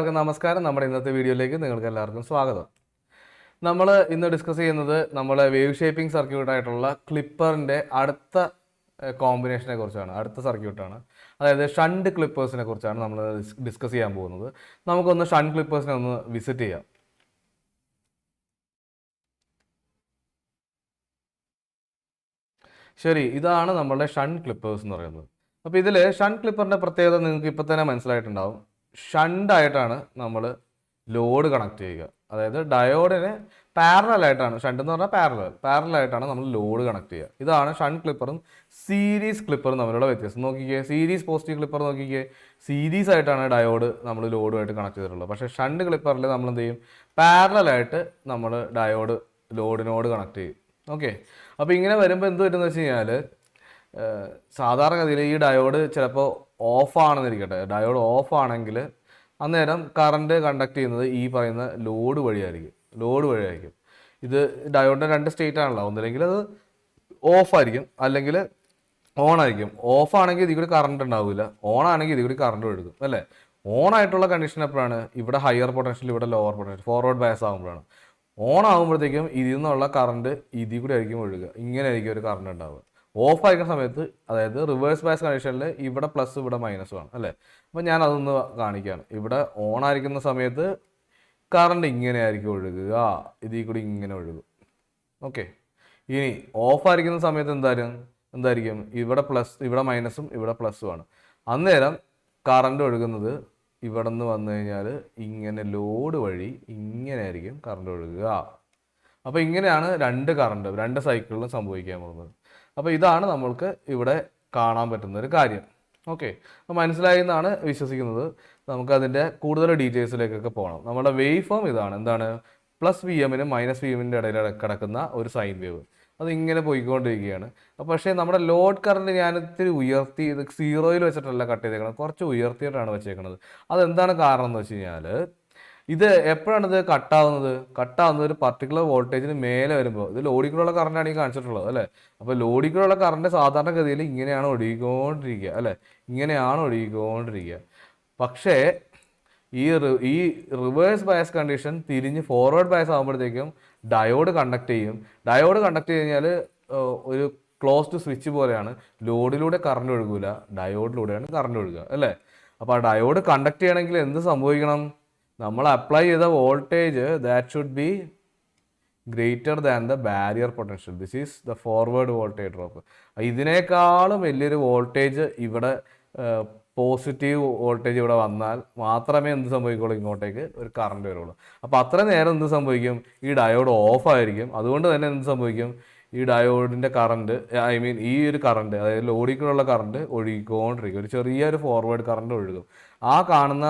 എല്ലാവർക്കും നമസ്കാരം. നമ്മുടെ ഇന്നത്തെ വീഡിയോയിലേക്ക് നിങ്ങൾക്ക് എല്ലാവർക്കും സ്വാഗതം. നമ്മൾ ഇന്ന് ഡിസ്കസ് ചെയ്യുന്നത് നമ്മുടെ വേവ് ഷേപ്പിംഗ് സർക്യൂട്ടായിട്ടുള്ള ക്ലിപ്പറിൻ്റെ അടുത്ത കോമ്പിനേഷനെ കുറിച്ചാണ്, അടുത്ത സർക്യൂട്ടാണ്. അതായത് ഷണ്ട് ക്ലിപ്പേഴ്സിനെ കുറിച്ചാണ് നമ്മൾ ഡിസ്കസ് ചെയ്യാൻ പോകുന്നത്. നമുക്കൊന്ന് ഷണ്ട് ക്ലിപ്പേഴ്സിനെ ഒന്ന് വിസിറ്റ് ചെയ്യാം. ശരി, ഇതാണ് നമ്മളുടെ ഷണ്ട് ക്ലിപ്പേഴ്സ് എന്ന് പറയുന്നത്. അപ്പോൾ ഇതിൽ ഷണ്ട് ക്ലിപ്പറിൻ്റെ പ്രത്യേകത നിങ്ങൾക്ക് ഇപ്പോൾ തന്നെ മനസ്സിലായിട്ടുണ്ടാവും. ഷണ്ടായിട്ടാണ് നമ്മൾ ലോഡ് കണക്ട് ചെയ്യുക. അതായത് ഡയോഡിന് പാരലായിട്ടാണ്, ഷണ്ട് എന്ന് പറഞ്ഞാൽ പാരലായിട്ടാണ് നമ്മൾ ലോഡ് കണക്ട് ചെയ്യുക. ഇതാണ് ഷണ്ട് ക്ലിപ്പറും സീരീസ് ക്ലിപ്പറും തമ്മിലുള്ള വ്യത്യാസം. നോക്കിക്കേ, സീരീസ് പോസിറ്റീവ് ക്ലിപ്പർ നോക്കിക്കേ, സീരീസ് ആയിട്ടാണ് ഡയോഡ് നമ്മൾ ലോഡുമായിട്ട് കണക്ട് ചെയ്തിട്ടുള്ളത്. പക്ഷേ ഷണ്ട് ക്ലിപ്പറിൽ നമ്മൾ എന്ത് ചെയ്യും, പാരലായിട്ട് നമ്മൾ ഡയോഡ് ലോഡിനോട് കണക്ട് ചെയ്യും. ഓക്കെ, അപ്പോൾ ഇങ്ങനെ വരുമ്പോൾ എന്ത് പറ്റുമെന്ന് വെച്ച് കഴിഞ്ഞാൽ, സാധാരണഗതിയിൽ ഈ ഡയോഡ് ചിലപ്പോൾ ഓഫാണെന്നിരിക്കട്ടെ, ഡയോഡ് ഓഫ് ആണെങ്കിൽ അന്നേരം കറണ്ട് കണ്ടക്ട് ചെയ്യുന്നത് ഈ പറയുന്ന ലോഡ് വഴിയായിരിക്കും. ഇത് ഡയോഡിൻ്റെ രണ്ട് സ്റ്റേറ്റ് ആണല്ലോ, ഒന്നില്ലെങ്കിൽ അത് ഓഫായിരിക്കും അല്ലെങ്കിൽ ഓൺ ആയിരിക്കും. ഓഫ് ആണെങ്കിൽ ഇതിൽ കൂടി കറണ്ട് ഉണ്ടാവില്ല, ഓൺ ആണെങ്കിൽ ഇതിൽ കൂടി കറണ്ട് ഒഴുകും അല്ലേ. ഓൺ ആയിട്ടുള്ള കണ്ടീഷൻ എപ്പോഴാണ്, ഇവിടെ ഹയർ പൊട്ടൻഷ്യൽ ഇവിടെ ലോവർ പൊട്ടൻഷ്യൽ ഫോർവേഡ് ബയസ് ആകുമ്പോഴാണ്. ഓൺ ആകുമ്പോഴത്തേക്കും ഇതിൽ നിന്നുള്ള കറണ്ട് ഇതിൽ കൂടി ആയിരിക്കും ഒഴുകുക, ഇങ്ങനെ ആയിരിക്കും ഒരു കറണ്ട് ഉണ്ടാവുക. ഓഫ് ആയിരിക്കുന്ന സമയത്ത്, അതായത് റിവേഴ്സ് ബയസ് കണ്ടീഷനിൽ ഇവിടെ പ്ലസ് ഇവിടെ മൈനസും ആണ് അല്ലേ. അപ്പോൾ ഞാൻ അതൊന്ന് കാണിക്കുകയാണ്. ഇവിടെ ഓൺ ആയിരിക്കുന്ന സമയത്ത് കറണ്ട് ഇങ്ങനെ ആയിരിക്കും ഒഴുകുക, ഇതിൽ കൂടി ഇങ്ങനെ ഒഴുകും. ഓക്കെ, ഇനി ഓഫ് ആയിരിക്കുന്ന സമയത്ത് എന്തായിരിക്കും ഇവിടെ പ്ലസ് ഇവിടെ മൈനസും ഇവിടെ പ്ലസ്സും ആണ്. അന്നേരം കറണ്ട് ഒഴുകുന്നത് ഇവിടെ നിന്ന് വന്നു കഴിഞ്ഞാൽ ഇങ്ങനെ ലോഡ് വഴി ഇങ്ങനെ ആയിരിക്കും കറണ്ട് ഒഴുകുക. അപ്പോൾ ഇങ്ങനെയാണ് രണ്ട് സൈക്കിളിലും സംഭവിക്കാൻ പോകുന്നത്. അപ്പോൾ ഇതാണ് നമ്മൾക്ക് ഇവിടെ കാണാൻ പറ്റുന്ന ഒരു കാര്യം. ഓക്കെ, അപ്പോൾ മനസ്സിലായി എന്നാണ് വിശ്വസിക്കുന്നത്. നമുക്കതിൻ്റെ കൂടുതൽ ഡീറ്റെയിൽസിലേക്കൊക്കെ പോകണം. നമ്മുടെ വേവ് ഫോം ഇതാണ്. എന്താണ്, പ്ലസ് വി എമ്മിനും മൈനസ് വി എമ്മിൻ്റെ ഇടയിൽ കിടക്കുന്ന ഒരു സൈൻ വേവ്, അത് ഇങ്ങനെ പോയിക്കൊണ്ടിരിക്കുകയാണ്. പക്ഷേ നമ്മുടെ ലോഡ് കറണ്ട് ഞാനിത്തിരി ഉയർത്തി, ഇത് 0-യിൽ വെച്ചിട്ടല്ല കട്ട് ചെയ്തേക്കണം, കുറച്ച് ഉയർത്തിയിട്ടാണ് വെച്ചേക്കുന്നത്. അതെന്താണ് കാരണം എന്ന് വെച്ച് കഴിഞ്ഞാൽ, ഇത് എപ്പോഴാണ് ഇത് കട്ടാവുന്നത് ഒരു പർട്ടിക്കുലർ വോൾട്ടേജിന് മേലെ വരുമ്പോൾ. ഇത് ലോഡിക്കുള്ള കറണ്ടാണ് ഈ കാണിച്ചിട്ടുള്ളത് അല്ലേ. അപ്പോൾ ലോഡിക്കുള്ള കറണ്ട് സാധാരണഗതിയിൽ ഇങ്ങനെയാണ് ഒഴുകിക്കൊണ്ടിരിക്കുക. പക്ഷേ ഈ റിവേഴ്സ് ബയസ് കണ്ടീഷൻ തിരിഞ്ഞ് ഫോർവേഡ് ബയസ് ആകുമ്പോഴത്തേക്കും ഡയോഡ് കണ്ടക്ട് ചെയ്യും. ഡയോഡ് കണ്ടക്ട് ചെയ്ത് കഴിഞ്ഞാൽ ഒരു ക്ലോസ്ഡ് സ്വിച്ച് പോലെയാണ്. ലോഡിലൂടെ കറണ്ട് ഒഴുകില്ല, ഡയോഡിലൂടെയാണ് കറണ്ട് ഒഴുകുക അല്ലേ. അപ്പോൾ ആ ഡയോഡ് കണ്ടക്ട് ചെയ്യണമെങ്കിൽ എന്ത് സംഭവിക്കണം, നമ്മൾ അപ്ലൈ ചെയ്ത voltage that should be greater than the barrier potential. This is the forward voltage drop. ഇതിനേക്കാളും വലിയൊരു വോൾട്ടേജ് ഇവിടെ, പോസിറ്റീവ് വോൾട്ടേജ് ഇവിടെ വന്നാൽ മാത്രമേ എന്ത് സംഭവിക്കുള്ളൂ, ഇങ്ങോട്ടേക്ക് ഒരു കറണ്ട് വരുള്ളൂ. അപ്പോൾ അത്ര നേരം എന്ത് സംഭവിക്കും, ഈ ഡയോഡ് ഓഫ് ആയിരിക്കും. അതുകൊണ്ട് തന്നെ എന്ത് സംഭവിക്കും, ഈ ഡയോഡിൻ്റെ കറണ്ട്, ഈ ഒരു കറണ്ട്, അതായത് ലോഡിക്കുള്ള കറണ്ട് ഒഴുകിക്കൊണ്ടിരിക്കും. ഒരു ചെറിയൊരു ഫോർവേഡ് കറണ്ട് ഒഴുകും. കാണുന്ന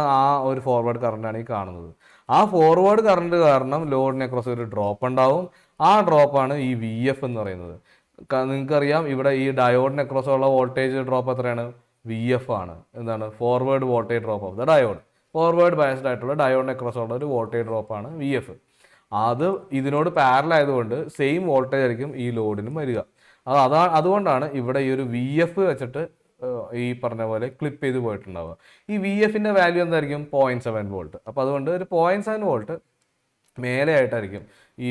ഒരു ഫോർവേഡ് കറണ്ടാണ് ഈ കാണുന്നത്. ആ ഫോർവേഡ് കറണ്ട് കാരണം ലോഡിനെ ക്രോസ് ഒരു ഡ്രോപ്പ് ഉണ്ടാവും. ആ ഡ്രോപ്പാണ് ഈ വി എഫ് എന്ന് പറയുന്നത്. നിങ്ങൾക്കറിയാം, ഇവിടെ ഈ ഡയോഡിനെ ക്രോസ് ഉള്ള വോൾട്ടേജ് ഡ്രോപ്പ് എത്രയാണ്, വി എഫ് ആണ്. എന്താണ്, forward voltage drop of the diode. Forward biased ആയിട്ടുള്ള ഡയോഡിനെ ക്രോസ് ഉള്ള ഒരു വോൾട്ടേജ് ഡ്രോപ്പാണ് വി എഫ്. അത് ഇതിനോട് പാരലായതുകൊണ്ട് സെയിം വോൾട്ടേജ് ആയിരിക്കും ഈ ലോഡിനും വരിക. അതുകൊണ്ടാണ് ഇവിടെ ഈ ഒരു വി എഫ് വെച്ചിട്ട് ഈ പറഞ്ഞ പോലെ ക്ലിപ്പ് ചെയ്ത് പോയിട്ടുണ്ടാവുക. ഈ വി എഫിൻ്റെ വാല്യൂ എന്തായിരിക്കും, 0.7 വോൾട്ട്. അപ്പോൾ അതുകൊണ്ട് ഒരു 0.7 വോൾട്ട് മേലെ ആയിട്ടായിരിക്കും, ഈ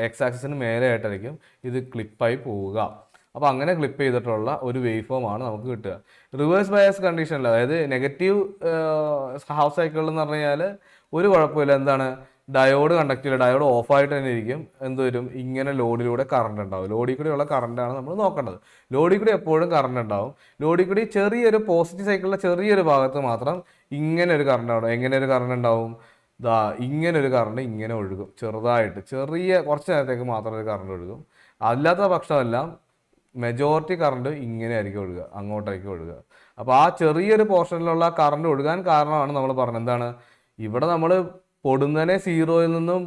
എക്സ് ആക്സിസിന് മേലെ ആയിട്ടായിരിക്കും ഇത് ക്ലിപ്പായി പോവുക. അപ്പോൾ അങ്ങനെ ക്ലിപ്പ് ചെയ്തിട്ടുള്ള ഒരു വേവ് ഫോം ആണ് നമുക്ക് കിട്ടുക. റിവേഴ്സ് ബയസ് കണ്ടീഷനിൽ, അതായത് നെഗറ്റീവ് ഹാഫ് സൈക്കിൾ എന്ന് പറഞ്ഞു കഴിഞ്ഞാൽ ഒരു കുഴപ്പമില്ല. എന്താണ്, ഡയോഡ് കണ്ടക്ട് ചെയ്യില്ല, ഡയോഡ് ഓഫായിട്ട് തന്നെ ഇരിക്കും. എന്ത് വരും, ഇങ്ങനെ ലോഡിലൂടെ കറണ്ട് ഉണ്ടാവും. ലോഡിൽ കൂടെയുള്ള കറണ്ടാണ് നമ്മൾ നോക്കേണ്ടത്. ലോഡിൽ കൂടി എപ്പോഴും കറണ്ട് ഉണ്ടാവും. ലോഡിൽ കൂടി ചെറിയൊരു പോസിറ്റീവ് സൈക്കിളിലെ ചെറിയൊരു ഭാഗത്ത് മാത്രം ഇങ്ങനെ ഒരു കറണ്ട് ഉണ്ടാവും. എങ്ങനെ ഒരു കറണ്ട് ഉണ്ടാവും, ഇങ്ങനെ ഒരു കറണ്ട് ഇങ്ങനെ ഒഴുകും, ചെറുതായിട്ട്, കുറച്ച് നേരത്തേക്ക് മാത്രം ഒരു കറണ്ട് ഒഴുകും. അല്ലാത്ത പക്ഷമെല്ലാം മെജോറിറ്റി കറണ്ട് ഇങ്ങനെ ആയിരിക്കും ഒഴുകുക, അങ്ങോട്ടേക്ക് ഒഴുകുക. അപ്പോൾ ആ ചെറിയൊരു പോർഷനിലുള്ള കറണ്ട് ഒഴുകാൻ കാരണമാണ് നമ്മൾ പറഞ്ഞത്. എന്താണ്, ഇവിടെ നമ്മൾ പൊടുന്നതിനെ 0-യിൽ നിന്നും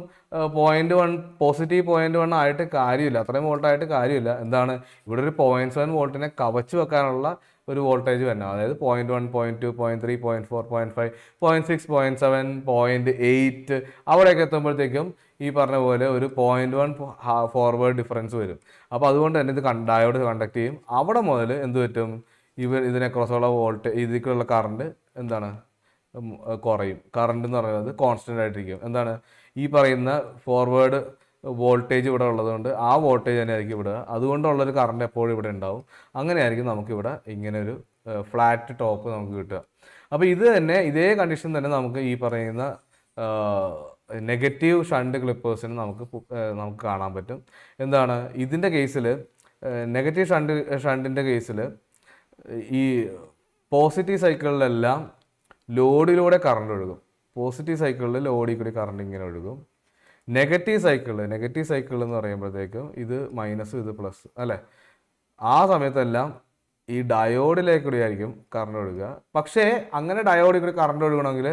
0.1 പോസിറ്റീവ് 0.1 ആയിട്ട് കാര്യമില്ല, അത്രയും വോൾട്ടായിട്ട് കാര്യമില്ല. എന്താണ്, ഇവിടെ ഒരു 0.7 വോൾട്ടിനെ കവച്ച് വെക്കാനുള്ള ഒരു വോൾട്ടേജ് തന്നെ, അതായത് 0.1, 0.2, 0.3, 0.4, 0.5, 0.6, 0.7, 0.8 അവിടെയൊക്കെ എത്തുമ്പോഴത്തേക്കും ഈ പറഞ്ഞ പോലെ ഒരു 0.1 ഫോർവേഡ് ഡിഫറൻസ് വരും. അപ്പോൾ അതുകൊണ്ട് തന്നെ ഇത് ഡയോഡ് കണ്ടക്ട് ചെയ്യും. അവിടെ മുതൽ എന്ത് പറ്റും, ഇതിനെ ക്രോസുള്ള ഇതിലേക്കുള്ള കറണ്ട് എന്താണ്, കുറയും. കറണ്ട് എന്ന് പറയുന്നത് കോൺസ്റ്റൻ്റ് ആയിട്ടിരിക്കും. എന്താണ് ഈ പറയുന്ന ഫോർവേഡ് വോൾട്ടേജ് ഇവിടെ ഉള്ളതുകൊണ്ട് ആ വോൾട്ടേജ് തന്നെ ആയിരിക്കും ഇവിടെ, അതുകൊണ്ടുള്ളൊരു കറണ്ട് എപ്പോഴും ഇവിടെ ഉണ്ടാവും. അങ്ങനെയായിരിക്കും നമുക്കിവിടെ ഇങ്ങനെ ഒരു ഫ്ലാറ്റ് ടോപ്പ് നമുക്ക് കിട്ടുക. അപ്പോൾ ഇത് തന്നെ ഇതേ കണ്ടീഷൻ തന്നെ നമുക്ക് ഈ പറയുന്ന നെഗറ്റീവ് ഷണ്ട് ക്ലിപ്പേഴ്സിന് നമുക്ക് കാണാൻ പറ്റും. എന്താണ് ഇതിൻ്റെ കേസിൽ, നെഗറ്റീവ് ഷണ്ടിൻ്റെ കേസിൽ ഈ പോസിറ്റീവ് സൈക്കിളിലെല്ലാം ലോഡിലൂടെ കറണ്ട് ഒഴുകും. പോസിറ്റീവ് സൈക്കിളിൽ ലോഡിൽ കൂടി കറണ്ട് ഇങ്ങനെ ഒഴുകും. നെഗറ്റീവ് സൈക്കിൾ എന്ന് പറയുമ്പോഴത്തേക്കും ഇത് മൈനസ് ഇത് പ്ലസ് അല്ലേ. ആ സമയത്തെല്ലാം ഈ ഡയോഡിലേക്ക് കൂടി ആയിരിക്കും കറണ്ട് ഒഴുകുക. പക്ഷേ അങ്ങനെ ഡയോഡിൽ കൂടി കറണ്ട് ഒഴുകണമെങ്കിൽ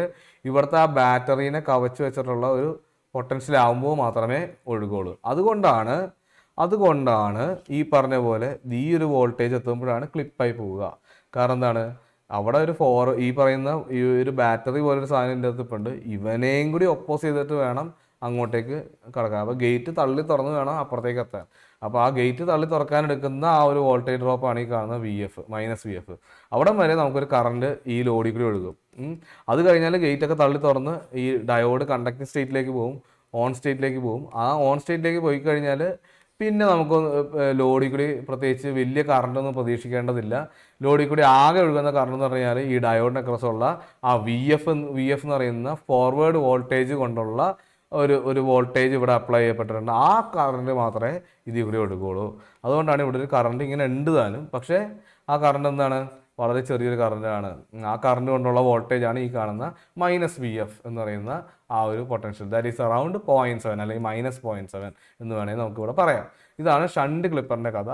ഇവിടുത്തെ ആ ബാറ്ററീനെ കവച്ച് വെച്ചിട്ടുള്ള ഒരു പൊട്ടൻഷ്യൽ ആകുമ്പോൾ മാത്രമേ ഒഴുകുള്ളൂ. അതുകൊണ്ടാണ് ഈ പറഞ്ഞ പോലെ ഈ ഒരു വോൾട്ടേജ് എത്തുമ്പോഴാണ് ക്ലിപ്പായി പോവുക. കാരണം എന്താണ്, അവിടെ ഈ പറയുന്ന ഈ ഒരു ബാറ്ററി പോലൊരു സാധനം ഇതിൻ്റെ അകത്ത് ഇപ്പം ഉണ്ട്. ഇവനെയും കൂടി ഒപ്പോസ് ചെയ്തിട്ട് വേണം അങ്ങോട്ടേക്ക് കടക്കാൻ. അപ്പോൾ ഗേറ്റ് തള്ളി തുറന്ന് വേണം അപ്പുറത്തേക്ക് എത്താൻ. അപ്പോൾ ആ ഗേറ്റ് തള്ളി തുറക്കാൻ എടുക്കുന്ന ആ ഒരു വോൾട്ടേജ് ഡ്രോപ്പാണ് ഈ കാണുന്ന -VF. അവിടം വരെ നമുക്കൊരു കറണ്ട് ഈ ലോഡിൽ കൂടി ഒഴുകും. അത് കഴിഞ്ഞാൽ ഗേറ്റൊക്കെ തള്ളി തുറന്ന് ഈ ഡയോഡ് കണ്ടക്റ്റിംഗ് സ്റ്റേറ്റിലേക്ക് പോകും, ഓൺ സ്റ്റേറ്റിലേക്ക് പോകും. ആ ഓൺ സ്റ്റേറ്റിലേക്ക് പോയി കഴിഞ്ഞാൽ പിന്നെ നമുക്ക് ലോഡിൽ കൂടി പ്രത്യേകിച്ച് വലിയ കറണ്ടൊന്നും പ്രതീക്ഷിക്കേണ്ടതില്ല. ലോഡിൽ കൂടി ആകെ ഒഴുകുന്ന കറണ്ട് എന്ന് പറഞ്ഞാൽ ഈ ഡയോഡിനെ ക്രോസുള്ള ആ VF എന്ന് പറയുന്ന ഫോർവേഡ് വോൾട്ടേജ് കൊണ്ടുള്ള ഒരു വോൾട്ടേജ് ഇവിടെ അപ്ലൈ ചെയ്യപ്പെട്ടിട്ടുണ്ട്. ആ കറണ്ട് മാത്രമേ ഇതിൽ കൂടി ഒഴുകുള്ളൂ. അതുകൊണ്ടാണ് ഇവിടെ ഒരു കറണ്ട് ഇങ്ങനെ ഉണ്ട് താനും. പക്ഷേ ആ കറണ്ട് എന്താണ്, വളരെ ചെറിയൊരു കറണ്ടാണ്. ആ കറണ്ട് കൊണ്ടുള്ള വോൾട്ടേജാണ് ഈ കാണുന്ന -VF എന്ന് പറയുന്ന ആ ഒരു പൊട്ടൻഷ്യൽ. ദാറ്റ് ഈസ് അറൗണ്ട് 0.7 അല്ലെങ്കിൽ -0.7 എന്ന് വേണമെങ്കിൽ നമുക്കിവിടെ പറയാം. ഇതാണ് ഷണ്ട് ക്ലിപ്പറിൻ്റെ കഥ.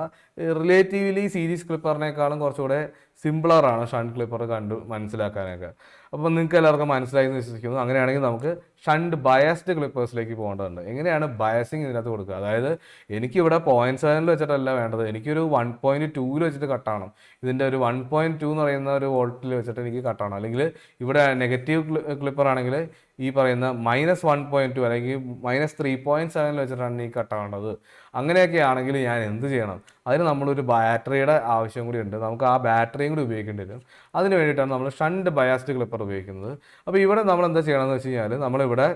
റിലേറ്റീവ്ലി സീരീസ് ക്ലിപ്പറിനേക്കാളും കുറച്ചുകൂടെ സിംപിളറാണ് ഷണ്ട് ക്ലിപ്പർ കണ്ടു മനസ്സിലാക്കാനൊക്കെ. അപ്പോൾ നിങ്ങൾക്ക് എല്ലാവർക്കും മനസ്സിലായി എന്ന് വിശ്വസിക്കുന്നു. അങ്ങനെയാണെങ്കിൽ നമുക്ക് ഷണ്ട് ബയസ്ഡ് ക്ലിപ്പേഴ്സിലേക്ക് പോകേണ്ടതുണ്ട്. എങ്ങനെയാണ് ബയസിങ് ഇതിനകത്ത് കൊടുക്കുക? അതായത് എനിക്കിവിടെ 0.7 വെച്ചിട്ടല്ല വേണ്ടത്, എനിക്കൊരു 1.2 വെച്ചിട്ട് കട്ടാണം. ഇതിൻ്റെ ഒരു 1.2 എന്ന് പറയുന്ന ഒരു വോൾട്ടിൽ വെച്ചിട്ട് എനിക്ക് കട്ടാണം. അല്ലെങ്കിൽ ഇവിടെ നെഗറ്റീവ് ക്ലിപ്പർ ആണെങ്കിൽ ഈ പറയുന്ന -1.2 അല്ലെങ്കിൽ -3.7 വെച്ചിട്ടാണ് ഈ കട്ടാവേണ്ടത്. അങ്ങനെയൊക്കെ ആണെങ്കിൽ ഞാൻ എന്ത് ചെയ്യണം? അതിന് നമ്മളൊരു ബാറ്ററിയുടെ ആവശ്യം കൂടി ഉണ്ട്. നമുക്ക് ആ ബാറ്ററിയും കൂടി ഉപയോഗിക്കേണ്ടി വരും. അതിന് വേണ്ടിയിട്ടാണ് നമ്മൾ ഷണ്ട് ബയാസ്ഡ് ക്ലിപ്പർ ഉപയോഗിക്കുന്നത്. അപ്പോൾ ഇവിടെ നമ്മൾ എന്താ ചെയ്യണമെന്ന് വെച്ച് കഴിഞ്ഞാൽ, നമ്മളിവിടെ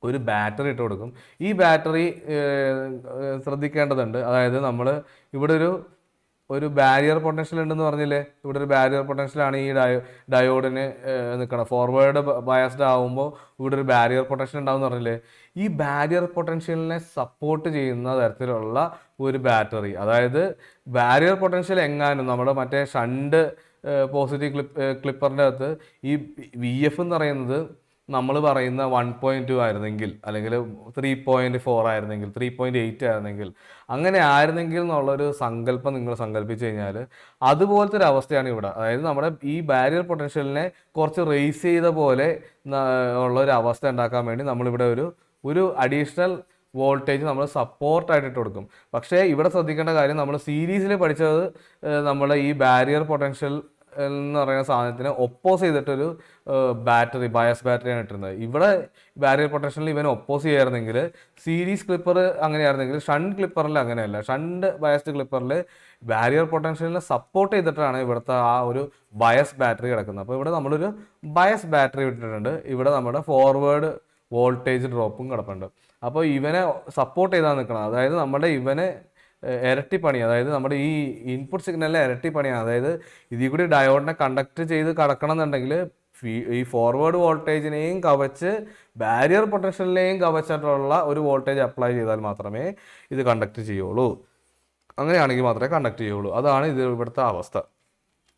ഒരു ബാറ്ററി ഇട്ട് കൊടുക്കും. ഈ ബാറ്ററി ശ്രദ്ധിക്കേണ്ടതുണ്ട്. അതായത് നമ്മൾ ഇവിടെ ഒരു ബാരിയർ പൊട്ടൻഷ്യൽ ഉണ്ടെന്ന് പറഞ്ഞില്ലേ, ഇവിടെ ഒരു ബാരിയർ പൊട്ടൻഷ്യലാണ് ഈ ഡയോഡിന് നിൽക്കണം. ഫോർവേഡ് ബയാസ്ഡ് ആകുമ്പോൾ ഇവിടെ ഒരു ബാരിയർ പൊട്ടൻഷ്യൽ ഉണ്ടാവും എന്ന് പറഞ്ഞില്ലേ. ഈ ബാരിയർ പൊട്ടൻഷ്യലിനെ സപ്പോർട്ട് ചെയ്യുന്ന തരത്തിലുള്ള ഒരു ബാറ്ററി, അതായത് ബാരിയർ പൊട്ടൻഷ്യൽ എങ്ങാനും നമ്മുടെ മറ്റേ ഷണ്ട് പോസിറ്റീവ് ക്ലിപ്പറിൻ്റെ അകത്ത് ഈ VF എന്ന് പറയുന്നത് നമ്മൾ പറയുന്ന 1.2 ആയിരുന്നെങ്കിൽ, അല്ലെങ്കിൽ 3.4 ആയിരുന്നെങ്കിൽ, 3.8 ആയിരുന്നെങ്കിൽ, അങ്ങനെ ആയിരുന്നെങ്കിൽ എന്നുള്ളൊരു സങ്കല്പം നിങ്ങൾ സങ്കല്പിച്ച് കഴിഞ്ഞാൽ അതുപോലത്തെ ഒരു അവസ്ഥയാണ് ഇവിടെ. അതായത് നമ്മുടെ ഈ ബാരിയർ പൊട്ടൻഷ്യലിനെ കുറച്ച് റേസ് ചെയ്ത പോലെ ഉള്ളൊരു അവസ്ഥ ഉണ്ടാക്കാൻ വേണ്ടി നമ്മളിവിടെ ഒരു അഡീഷണൽ വോൾട്ടേജ് നമ്മൾ സപ്പോർട്ടായിട്ട് ഇട്ട് കൊടുക്കും. പക്ഷേ ഇവിടെ ശ്രദ്ധിക്കേണ്ട കാര്യം, നമ്മൾ സീരീസിൽ പഠിച്ചത് നമ്മൾ ഈ ബാരിയർ പൊട്ടൻഷ്യൽ എന്ന് പറയുന്ന സാധനത്തിന് ഒപ്പോസ് ചെയ്തിട്ടൊരു ബയസ് ബാറ്ററിയാണ് ഇട്ടിരുന്നത്. ഇവിടെ ബാരിയർ പൊട്ടൻഷ്യലിൽ ഇവൻ ഒപ്പോസ് ചെയ്യായിരുന്നെങ്കിൽ, സീരീസ് ക്ലിപ്പർ അങ്ങനെയായിരുന്നെങ്കിൽ, ഷണ്ട് ക്ലിപ്പറിൽ അങ്ങനെയല്ല. ഷണ്ട് ബയസ്ഡ് ക്ലിപ്പറിൽ ബാരിയർ പൊട്ടൻഷ്യലിനെ സപ്പോർട്ട് ചെയ്തിട്ടാണ് ഇവിടുത്തെ ആ ഒരു ബയസ് ബാറ്ററി കിടക്കുന്നത്. അപ്പോൾ ഇവിടെ നമ്മളൊരു ബയസ് ബാറ്ററി ഇട്ടിട്ടുണ്ട്. ഇവിടെ നമ്മുടെ ഫോർവേഡ് വോൾട്ടേജ് ഡ്രോപ്പും കിടപ്പുണ്ട്. അപ്പോൾ ഇവനെ സപ്പോർട്ട് ചെയ്താണ് നിൽക്കണം. അതായത് നമ്മുടെ ഇവനെ ഇരട്ടിപ്പണി, അതായത് നമ്മുടെ ഈ ഇൻപുട്ട് സിഗ്നലിലെ ഇരട്ടിപ്പണിയാണ്. അതായത് ഇതിൽ കൂടി ഡയോഡിനെ കണ്ടക്ട് ചെയ്ത് കടക്കണം എന്നുണ്ടെങ്കിൽ ഈ ഫോർവേഡ് വോൾട്ടേജിനെയും കവച്ച് ബാരിയർ പൊട്ടൻഷ്യലിനെയും കവച്ചിട്ടുള്ള ഒരു വോൾട്ടേജ് അപ്ലൈ ചെയ്താൽ മാത്രമേ ഇത് കണ്ടക്ട് ചെയ്യുള്ളൂ. അങ്ങനെയാണെങ്കിൽ മാത്രമേ കണ്ടക്ട് ചെയ്യുള്ളൂ. അതാണ് ഇവിടുത്തെ അവസ്ഥ.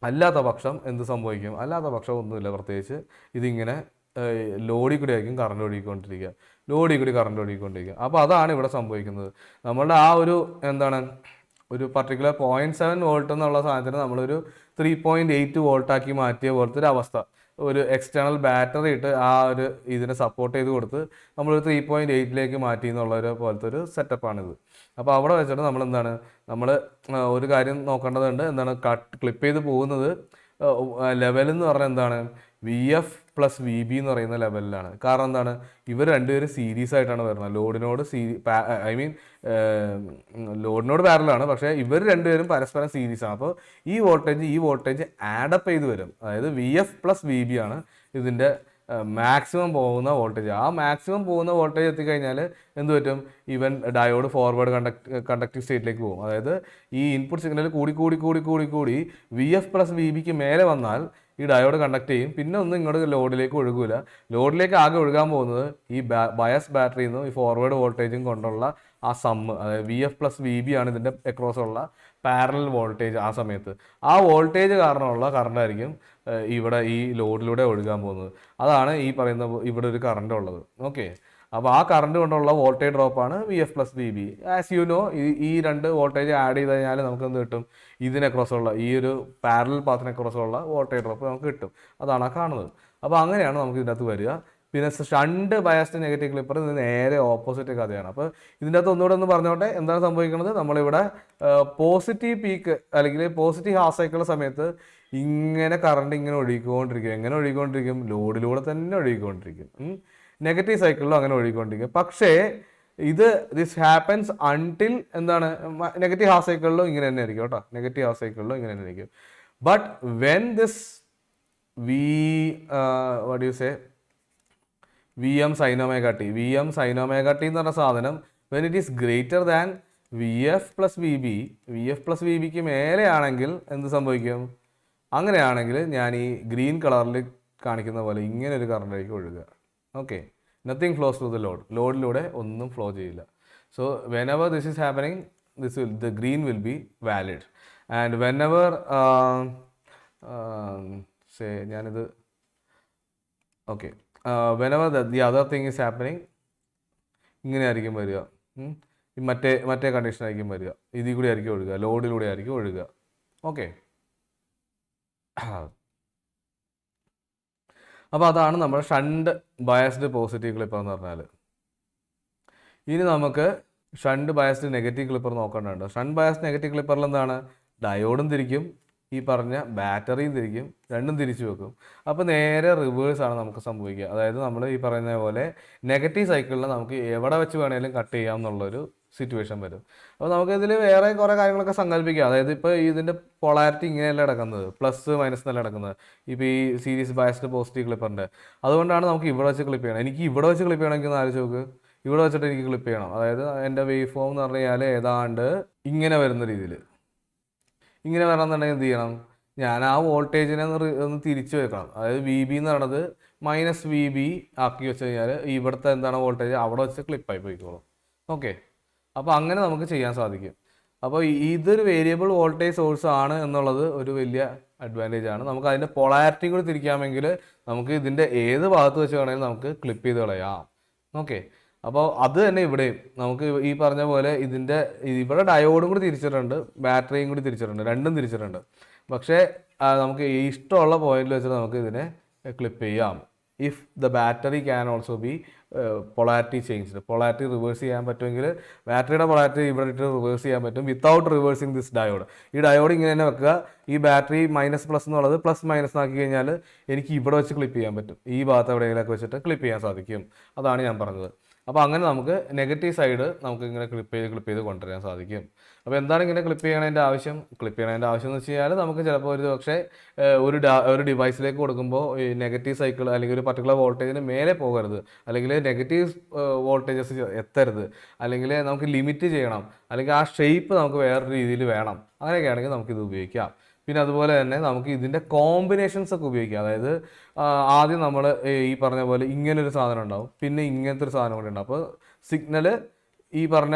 അല്ലാത്ത പക്ഷം എന്ത് സംഭവിക്കും? അല്ലാത്ത പക്ഷം ഒന്നുമില്ല, പ്രത്യേകിച്ച് ഇതിങ്ങനെ ലോഡിൽ കൂടി ആയിരിക്കും കറണ്ട് ഒഴുകിക്കൊണ്ടിരിക്കുക. അപ്പോൾ അതാണ് ഇവിടെ സംഭവിക്കുന്നത്. നമ്മളുടെ ആ ഒരു പർട്ടിക്കുലർ 0.7 വോൾട്ട് എന്നുള്ള സാധനത്തിന് നമ്മളൊരു 3.8 വോൾട്ടാക്കി മാറ്റിയ പോലത്തെ ഒരു അവസ്ഥ. ഒരു എക്സ്റ്റേണൽ ബാറ്ററി ഇട്ട് ആ ഇതിനെ സപ്പോർട്ട് ചെയ്ത് കൊടുത്ത് നമ്മളൊരു 3.8ലേക്ക് മാറ്റി എന്നുള്ള പോലത്തെ ഒരു സെറ്റപ്പാണിത്. അപ്പോൾ അവിടെ വെച്ചിട്ട് നമ്മൾ ഒരു കാര്യം നോക്കേണ്ടതുണ്ട്. ക്ലിപ്പ് ചെയ്ത് പോകുന്നത് ലെവൽ എന്ന് പറഞ്ഞാൽ VF + VB എന്ന് പറയുന്ന ലെവലിലാണ്. കാരണം ഇവർ രണ്ടുപേരും സീരീസ് ആയിട്ടാണ് വരുന്നത്. ലോഡിനോട് പാരലാണ്, പക്ഷേ ഇവർ രണ്ടുപേരും പരസ്പരം സീരീസാണ്. അപ്പോൾ ഈ വോൾട്ടേജ് ആഡപ്പ് ചെയ്ത് വരും. അതായത് VF + VB ആണ് ഇതിൻ്റെ മാക്സിമം പോകുന്ന വോൾട്ടേജ്. ആ മാക്സിമം പോകുന്ന വോൾട്ടേജ് എത്തിക്കഴിഞ്ഞാൽ എന്ത് പറ്റും, ഈവൻ ഡയോഡ് ഫോർവേഡ് കണ്ടക്ടീവ് സ്റ്റേറ്റിലേക്ക് പോകും. അതായത് ഈ ഇൻപുട്ട് സിഗ്നൽ കൂടി കൂടി കൂടി കൂടി കൂടി VF+VBക്ക് മേലെ വന്നാൽ ഈ ഡയോഡ് കണ്ടക്ട് ചെയ്യും. പിന്നെ ഒന്നും ഇങ്ങോട്ട് ലോഡിലേക്ക് ഒഴുകില്ല. ലോഡിലേക്ക് ആകെ ഒഴുകാൻ പോകുന്നത് ഈ ബയസ് ബാറ്ററിയിൽ നിന്നും ഈ ഫോർവേഡ് വോൾട്ടേജും കൊണ്ടുള്ള ആ സമ്മ്, അതായത് VF+VB ആണ് ഇതിൻ്റെ അക്രോസ് ഉള്ള പാരലൽ വോൾട്ടേജ്. ആ സമയത്ത് ആ വോൾട്ടേജ് കാരണമുള്ള കറണ്ട് ആയിരിക്കും ഇവിടെ ഈ ലോഡിലൂടെ ഒഴുകാൻ പോകുന്നത്. അതാണ് ഈ പറയുന്ന ഇവിടെ ഒരു കറണ്ട് ഉള്ളത്. ഓക്കെ, അപ്പോൾ ആ കറണ്ട് കൊണ്ടുള്ള വോൾട്ടേജ് ഡ്രോപ്പാണ് VF+VB. ആസ് യു നോ, ഈ രണ്ട് വോൾട്ടേജ് ആഡ് ചെയ്ത് കഴിഞ്ഞാൽ നമുക്ക് എന്ത് കിട്ടും, ഇതിനെക്രോസുള്ള ഈ ഒരു പാരലൽ പാത്തിനെക്രോസുള്ള വോൾട്ടേജ് ഡ്രോപ്പ് നമുക്ക് കിട്ടും. അതാണ് ആ കാണുന്നത്. അപ്പോൾ അങ്ങനെയാണ് നമുക്ക് ഇതിനകത്ത് വരിക. പിന്നെ ഷണ്ട് ബയസ്ഡ് നെഗറ്റീവ് ക്ലിപ്പർ ഇത് നേരെ ഓപ്പോസിറ്റ് കഥയാണ്. അപ്പോൾ ഇതിൻ്റെ അകത്ത് ഒന്നുകൂടെ ഒന്ന് പറഞ്ഞോട്ടെ, എന്താണ് സംഭവിക്കുന്നത്, നമ്മളിവിടെ പോസിറ്റീവ് പീക്ക് അല്ലെങ്കിൽ പോസിറ്റീവ് ഹാഫ് സൈക്കിൾ സമയത്ത് ഇങ്ങനെ കറണ്ട് ഇങ്ങനെ ഒഴുകിക്കൊണ്ടിരിക്കും. എങ്ങനെ ഒഴുകിക്കൊണ്ടിരിക്കും, ലോഡിലൂടെ തന്നെ ഒഴുകിക്കൊണ്ടിരിക്കും. നെഗറ്റീവ് സൈക്കിളിലും അങ്ങനെ ഒഴുകിക്കൊണ്ടിരിക്കും. പക്ഷേ ദിസ് ഹാപ്പൻസ് അൺടിൽ എന്താണ്, നെഗറ്റീവ് ഹാഫ് സൈക്കിളിലും ഇങ്ങനെ തന്നെ ആയിരിക്കും കേട്ടോ, നെഗറ്റീവ് ഹാഫ് സൈക്കിളിലും ഇങ്ങനെ തന്നെ ആയിരിക്കും. But when this what you say VM sin omega t എന്ന് പറഞ്ഞ സാധനം when it is greater than VF+VBക്ക് മേലെയാണെങ്കിൽ എന്ത് സംഭവിക്കും, അങ്ങനെയാണെങ്കിൽ ഞാൻ ഈ ഗ്രീൻ കളറിൽ കാണിക്കുന്ന പോലെ ഇങ്ങനെ ഒരു കറണ്ടിലേക്ക് ഒഴുകുക. Okay, nothing flows to the ലോഡിലൂടെ ഒന്നും ഫ്ലോ ചെയ്യില്ല. So whenever this is happening, the green will be valid. And whenever ഞാനിത് okay, whenever the other thing is happening, ഇങ്ങനെ ആയിരിക്കും വരിക. മറ്റേ കണ്ടീഷൻ ആയിരിക്കും വരിക. ഇതിൽ കൂടി ആയിരിക്കും ഒഴുകുക, ലോഡിലൂടെ ആയിരിക്കും ഒഴുകുക. ഓക്കെ, അപ്പോൾ അതാണ് നമ്മുടെ ഷണ്ട് ബയസ്ഡ് പോസിറ്റീവ് ക്ലിപ്പർ എന്ന് പറഞ്ഞാൽ. ഇനി നമുക്ക് ഷണ്ട് ബയസ്ഡ് നെഗറ്റീവ് ക്ലിപ്പർ നോക്കേണ്ടതുണ്ട്. ഷണ്ട് ബയസ്ഡ് നെഗറ്റീവ് ക്ലിപ്പറിൽ എന്താണ്, ഡയോഡും തിരിക്കും, ഈ പറഞ്ഞ ബാറ്ററിയും തിരിക്കും, രണ്ടും തിരിച്ചു വെക്കും. അപ്പോൾ നേരെ റിവേഴ്സാണ് നമുക്ക് സംഭവിക്കുക. അതായത് നമ്മൾ ഈ പറയുന്ന പോലെ നെഗറ്റീവ് സൈക്കിളിൽ നമുക്ക് എവിടെ വെച്ച് വേണമെങ്കിലും കട്ട് ചെയ്യാം എന്നുള്ളൊരു സിറ്റുവേഷൻ വരും. അപ്പോൾ നമുക്കിതിൽ വേറെ കുറേ കാര്യങ്ങളൊക്കെ സങ്കല്പിക്കാം. അതായത് ഇപ്പോൾ ഇതിൻ്റെ പൊളാരിറ്റി ഇങ്ങനെയല്ല കിടക്കുന്നത്, പ്ലസ് മൈനസ് എന്നല്ല കിടക്കുന്നത് ഇപ്പോൾ ഈ സീരീസ് ബയസ്ഡ് പോസിറ്റീവ് ക്ലിപ്പറിൻ്റെ. അതുകൊണ്ടാണ് നമുക്ക് ഇവിടെ വെച്ച് ക്ലിപ്പ് ചെയ്യണം. എനിക്ക് ഇവിടെ വെച്ച് ക്ലിപ്പ് ചെയ്യണമെങ്കിൽ ഒന്ന് ആലോചിച്ച് നോക്ക്, ഇവിടെ വെച്ചിട്ട് എനിക്ക് ക്ലിപ്പ് ചെയ്യണം. അതായത് എൻ്റെ വേവ് ഫോം എന്ന് പറഞ്ഞു കഴിഞ്ഞാൽ ഏതാണ്ട് ഇങ്ങനെ വരുന്ന രീതിയിൽ ഇങ്ങനെ വരണമെന്നുണ്ടെങ്കിൽ എന്ത് ചെയ്യണം, ഞാൻ ആ വോൾട്ടേജിനെ ഒന്ന് തിരിച്ചു വെക്കണം. അതായത് VB എന്ന് പറയുന്നത് -VB ആക്കി വെച്ച് കഴിഞ്ഞാൽ ഇവിടുത്തെ എന്താണ് വോൾട്ടേജ് അവിടെ വെച്ച് ക്ലിപ്പായി പോയിക്കോളും. ഓക്കെ, അപ്പോൾ അങ്ങനെ നമുക്ക് ചെയ്യാൻ സാധിക്കും. അപ്പോൾ ഇതൊരു വേരിയബിൾ വോൾട്ടേജ് സോഴ്സ് ആണ് എന്നുള്ളത് ഒരു വലിയ അഡ്വാൻറ്റേജ് ആണ്. നമുക്ക് അതിൻ്റെ പൊളാരിറ്റി കൂടി തിരിക്കാമെങ്കിൽ നമുക്ക് ഇതിൻ്റെ ഏത് ഭാഗത്ത് വെച്ച് വേണമെങ്കിലും നമുക്ക് ക്ലിപ്പ് ചെയ്ത് കളയാം. ഓക്കെ, അപ്പോൾ അത് തന്നെ ഇവിടെയും നമുക്ക് ഈ പറഞ്ഞ പോലെ ഇവിടെ ഡയോഡും കൂടി തിരിച്ചിട്ടുണ്ട്, ബാറ്ററിയും കൂടി തിരിച്ചിട്ടുണ്ട്, രണ്ടും തിരിച്ചിട്ടുണ്ട്. പക്ഷേ നമുക്ക് ഇഷ്ടമുള്ള പോയിന്റിൽ വെച്ചിട്ട് നമുക്ക് ഇതിനെ ക്ലിപ്പ് ചെയ്യാം. If the battery can also be polarity changed, polarity reverse ചെയ്യാൻ പറ്റുമെങ്കിൽ ബാറ്ററിയുടെ പൊളാരിറ്റി ഇവിടെ ഇട്ട് റിവേഴ്സ് ചെയ്യാൻ പറ്റും വിത്തൗട്ട് റിവേഴ്സിങ് ദിസ് ഡയോഡ്. ഈ ഡയോഡ് ഇങ്ങനെ തന്നെ വെക്കുക, ഈ ബാറ്ററി -+ എന്നുള്ളത് +- ആക്കി കഴിഞ്ഞാൽ എനിക്ക് ഇവിടെ വെച്ച് ക്ലിപ്പ് ചെയ്യാൻ പറ്റും, ഈ ഭാഗത്ത് എവിടെയെങ്കിലൊക്കെ വെച്ചിട്ട് ക്ലിപ്പ് ചെയ്യാൻ സാധിക്കും. അതാണ് ഞാൻ പറഞ്ഞത്. അപ്പോൾ അങ്ങനെ നമുക്ക് നെഗറ്റീവ് സൈഡ് നമുക്ക് ഇങ്ങനെ ക്ലിപ്പ് ചെയ്ത് കൊണ്ടുവരാൻ സാധിക്കും. അപ്പോൾ എന്താണ് ഇങ്ങനെ ക്ലിപ്പ് ചെയ്യണതിൻ്റെ ആവശ്യം എന്ന് വെച്ച് കഴിഞ്ഞാൽ നമുക്ക് ചിലപ്പോൾ ഒരു പക്ഷേ ഒരു ഡിവൈസിലേക്ക് കൊടുക്കുമ്പോൾ ഈ നെഗറ്റീവ് സൈക്കിൾ അല്ലെങ്കിൽ ഒരു പർട്ടിക്കുലർ വോൾട്ടേജിന് മേലെ പോകരുത്, അല്ലെങ്കിൽ നെഗറ്റീവ് വോൾട്ടേജസ് എത്തരുത്, അല്ലെങ്കിൽ നമുക്ക് ലിമിറ്റ് ചെയ്യണം, അല്ലെങ്കിൽ ആ ഷേപ്പ് നമുക്ക് വേറൊരു രീതിയിൽ വേണം. അങ്ങനെയൊക്കെ ആണെങ്കിൽ നമുക്കിത് ഉപയോഗിക്കാം. പിന്നെ അതുപോലെ തന്നെ നമുക്ക് ഇതിൻ്റെ കോമ്പിനേഷൻസ് ഒക്കെ ഉപയോഗിക്കാം. അതായത് ആദ്യം നമ്മൾ ഈ പറഞ്ഞ പോലെ ഇങ്ങനൊരു സാധനം ഉണ്ടാവും, പിന്നെ ഇങ്ങനത്തെ ഒരു സാധനം കൂടി ഉണ്ടാവും. അപ്പോൾ സിഗ്നൽ ഈ പറഞ്ഞ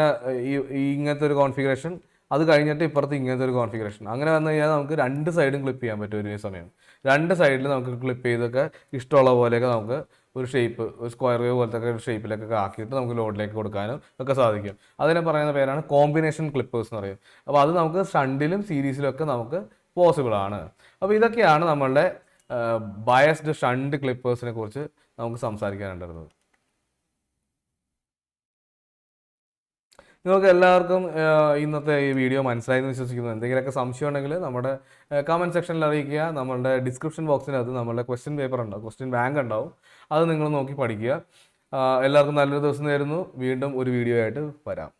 ഇങ്ങനത്തെ ഒരു കോൺഫിഗറേഷൻ, അത് കഴിഞ്ഞിട്ട് ഇപ്പുറത്ത് ഇങ്ങനത്തെ ഒരു കോൺഫിഗറേഷൻ. അങ്ങനെ വന്നു കഴിഞ്ഞാൽ നമുക്ക് രണ്ട് സൈഡും ക്ലിപ്പ് ചെയ്യാൻ പറ്റും ഒരേ സമയം. രണ്ട് സൈഡിൽ നമുക്ക് ക്ലിപ്പ് ചെയ്തൊക്കെ ഇഷ്ടമുള്ള പോലെയൊക്കെ നമുക്ക് ഒരു ഷേപ്പ്, ഒരു സ്ക്വയർ വേവ് പോലത്തെ ഒരു ഷേപ്പിലൊക്കെ ആക്കിയിട്ട് നമുക്ക് ലോഡിലേക്ക് കൊടുക്കാനും ഒക്കെ സാധിക്കും. അതിനെ പറയുന്ന പേരാണ് കോമ്പിനേഷൻ ക്ലിപ്പേഴ്സ് എന്ന് പറയും. അപ്പോൾ അത് നമുക്ക് ഷണ്ടിലും സീരീസിലും ഒക്കെ നമുക്ക് പോസിബിൾ ആണ്. അപ്പോൾ ഇതൊക്കെയാണ് നമ്മളുടെ ബയസ്ഡ് ഷണ്ട് ക്ലിപ്പേഴ്സിനെ കുറിച്ച് നമുക്ക് സംസാരിക്കാനുണ്ടായിരുന്നത്. നിങ്ങൾക്ക് എല്ലാവർക്കും ഇന്നത്തെ ഈ വീഡിയോ മനസ്സിലായെന്ന് വിശ്വസിക്കുന്നു. എന്തെങ്കിലുമൊക്കെ സംശയം ഉണ്ടെങ്കിൽ നമ്മുടെ കമൻറ്റ് സെക്ഷനിൽ അറിയിക്കുക. നമ്മളുടെ ഡിസ്ക്രിപ്ഷൻ ബോക്സിനകത്ത് നമ്മളുടെ ക്വസ്റ്റ്യൻ പേപ്പർ ഉണ്ടാവും, ക്വസ്റ്റ്യൻ ബാങ്ക് ഉണ്ടാവും, അത് നിങ്ങൾ നോക്കി പഠിക്കുക. എല്ലാവർക്കും നല്ലൊരു ദിവസം നേരുന്നു. വീണ്ടും ഒരു വീഡിയോ ആയിട്ട് വരാം.